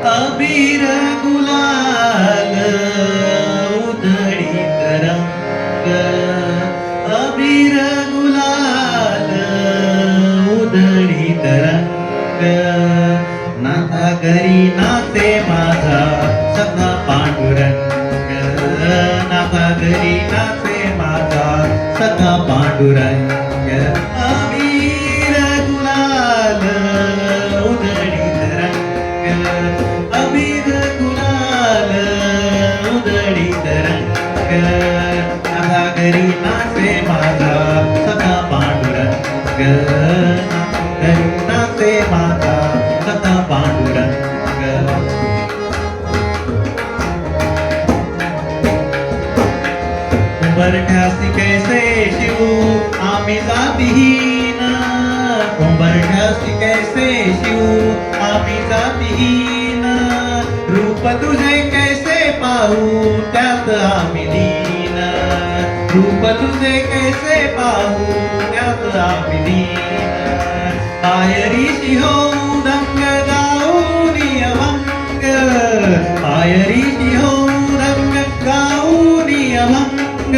अबीर गुलाल उधळीत रंग, अबीर गुलाल उधळीत रंग. नाता घरी नाते माझा सखा पांडुरंग, नाता घरी नाते माझा सखा पांडुरंग. अबीर गुलाल उधळीत रंग, अबीर गुलाल उधळीत रंग. नाता घरी नाते माझा सखा पांडुरंग, घरी नाते माझा सखा पांडुरंग. उंबरठ्यासी कैसे शिवू आम्ही जातीहीन, उंबरठ्यासी कैसे शिवू आम्ही जातीहीन. रूप तुझे कैसे पाहू त्यात आम्ही लीन, रूप तुझे कैसे पाहू त्यात आम्ही लीन. पायरीशी होऊ रंग गाऊनी अभंग, पायरीशी होऊ रंग गाऊनी अभंग.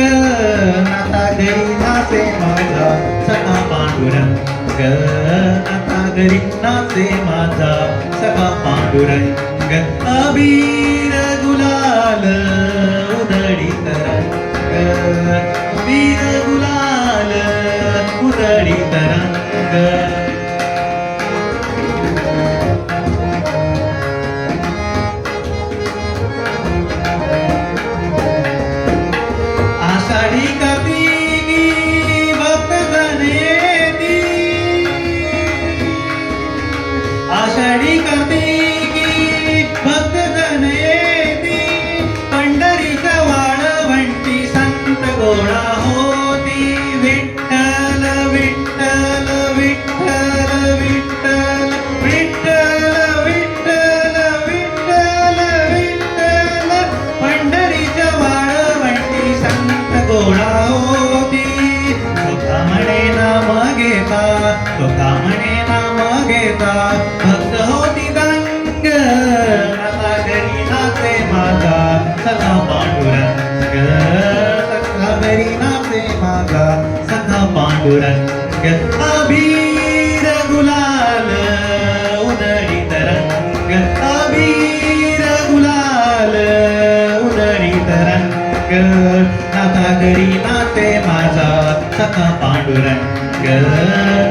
नाता घरी नाचे माझा सखा पांडुरंग, नाता घरी नाचे माझा सखा पांडुरंग. अबीर गुलाल उधळीत रंग, अबीर गुलाल उधळीत रंग. आषाढी कार्तिकी भक्तजन येती, आषाढी कार्तिकी भक्तजन येती. पंढरीच्या वाळवंटी संत गोळा होती. विठ्ठल विठ्ठल विठ्ठल विठ्ठल विठ्ठल विठ्ठल विठ्ठल विठ्ठल. पंढरीच्या वाळवंटी संत गोळा होती. स्वतः म्हणे नाम घेता, स्वतः म्हणे नाम घेता भक्त होती दंग. नाता घरी नाचे माझा सखा पांडुरंग, सखा घरी नाचे माझा सखा पांडुरंग. अबीर गुलाल उधळीत रंग, अबीर गुलाल उधळीत रंग. नाता घरी नाते माझा सखा पांडुरंग,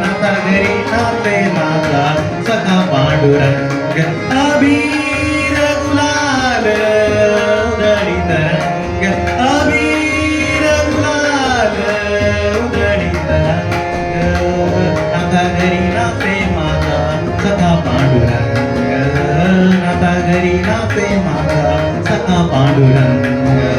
नाता घरी नाते माझा सखा पांडुरंग. अबीर गुलाल उधळीत रंग, अबीर गुलाल उधळीत रंग. नाता घरी नाते माझा सखा पांडुरंग, नाता घरी नाते माझा सखा पांडुरंग.